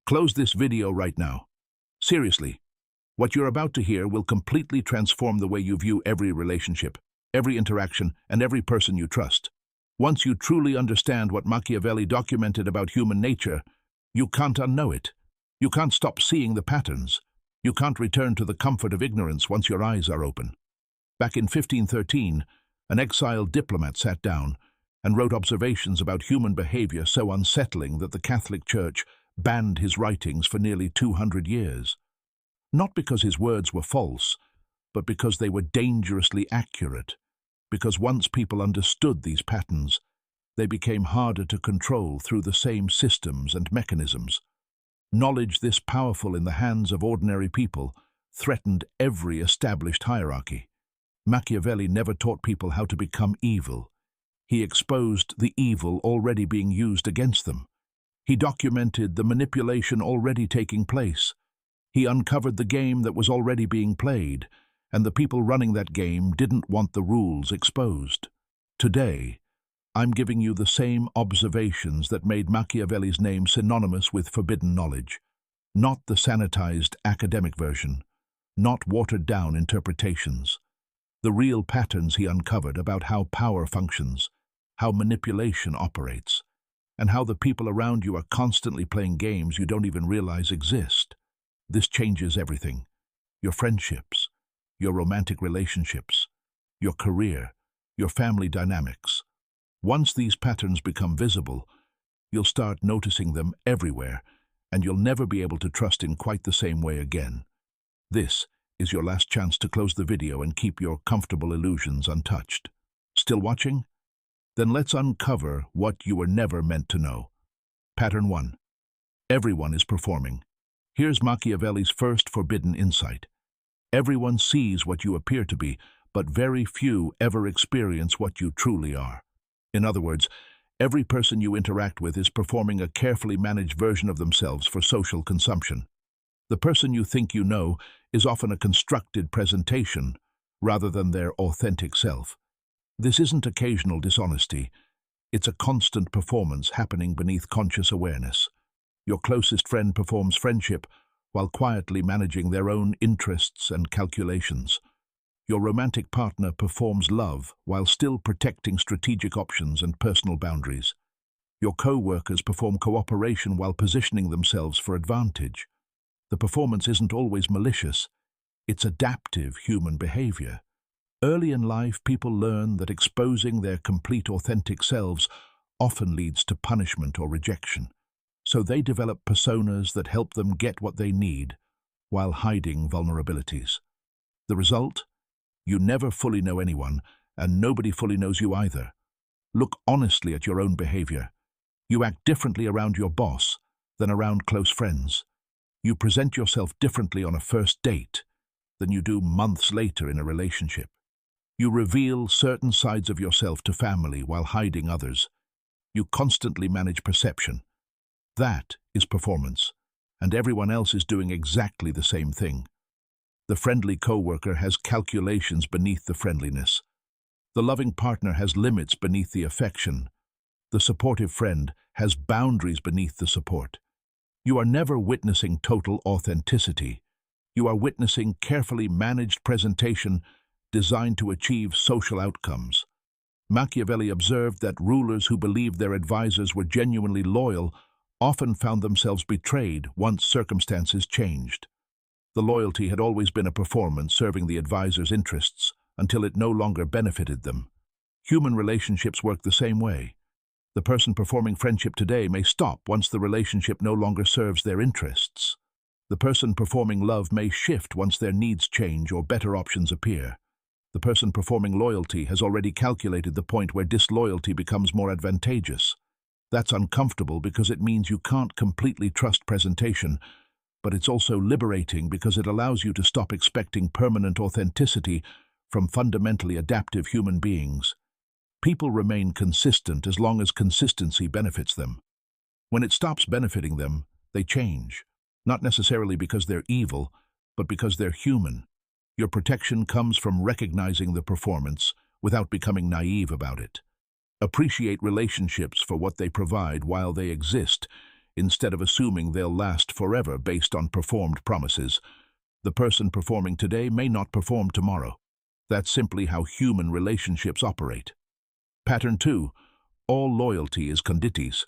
Close this video right now. Seriously, what you're about to hear will completely transform the way you view every relationship, every interaction, and every person you trust. Once you truly understand what Machiavelli documented about human nature, you can't unknow it. You can't stop seeing the patterns. You can't return to the comfort of ignorance once your eyes are open. Back in 1513, an exiled diplomat sat down and wrote observations about human behavior so unsettling that the Catholic Church banned his writings for nearly 200 years. Not because his words were false, but because they were dangerously accurate. Because once people understood these patterns, they became harder to control through the same systems and mechanisms. Knowledge this powerful in the hands of ordinary people threatened every established hierarchy. Machiavelli never taught people how to become evil. He exposed the evil already being used against them. He documented the manipulation already taking place. He uncovered the game that was already being played, and the people running that game didn't want the rules exposed. Today, I'm giving you the same observations that made Machiavelli's name synonymous with forbidden knowledge. Not the sanitized academic version, not watered-down interpretations. The real patterns he uncovered about how power functions, how manipulation operates, and how the people around you are constantly playing games you don't even realize exist. This changes everything. Your friendships, your romantic relationships, your career, your family dynamics. Once these patterns become visible, you'll start noticing them everywhere, and you'll never be able to trust in quite the same way again. This is your last chance to close the video and keep your comfortable illusions untouched. Still watching? Then let's uncover what you were never meant to know. Pattern 1. Everyone is performing. Here's Machiavelli's first forbidden insight. Everyone sees what you appear to be, but very few ever experience what you truly are. In other words, every person you interact with is performing a carefully managed version of themselves for social consumption. The person you think you know is often a constructed presentation rather than their authentic self. This isn't occasional dishonesty. It's a constant performance happening beneath conscious awareness. Your closest friend performs friendship while quietly managing their own interests and calculations. Your romantic partner performs love while still protecting strategic options and personal boundaries. Your co-workers perform cooperation while positioning themselves for advantage. The performance isn't always malicious. It's adaptive human behavior. Early in life, people learn that exposing their complete authentic selves often leads to punishment or rejection. So they develop personas that help them get what they need while hiding vulnerabilities. The result? You never fully know anyone, and nobody fully knows you either. Look honestly at your own behavior. You act differently around your boss than around close friends. You present yourself differently on a first date than you do months later in a relationship. You reveal certain sides of yourself to family while hiding others. You constantly manage perception. That is performance, and everyone else is doing exactly the same thing. The friendly coworker has calculations beneath the friendliness. The loving partner has limits beneath the affection. The supportive friend has boundaries beneath the support. You are never witnessing total authenticity. You are witnessing carefully managed presentation designed to achieve social outcomes. Machiavelli observed that rulers who believed their advisors were genuinely loyal often found themselves betrayed once circumstances changed. The loyalty had always been a performance serving the advisor's interests until it no longer benefited them. Human relationships work the same way. The person performing friendship today may stop once the relationship no longer serves their interests. The person performing love may shift once their needs change or better options appear. The person performing loyalty has already calculated the point where disloyalty becomes more advantageous. That's uncomfortable because it means you can't completely trust presentation, but it's also liberating because it allows you to stop expecting permanent authenticity from fundamentally adaptive human beings. People remain consistent as long as consistency benefits them. When it stops benefiting them, they change, not necessarily because they're evil, but because they're human. Your protection comes from recognizing the performance without becoming naive about it. Appreciate relationships for what they provide while they exist, instead of assuming they'll last forever based on performed promises. The person performing today may not perform tomorrow. That's simply how human relationships operate. Pattern 2. All loyalty is conditis.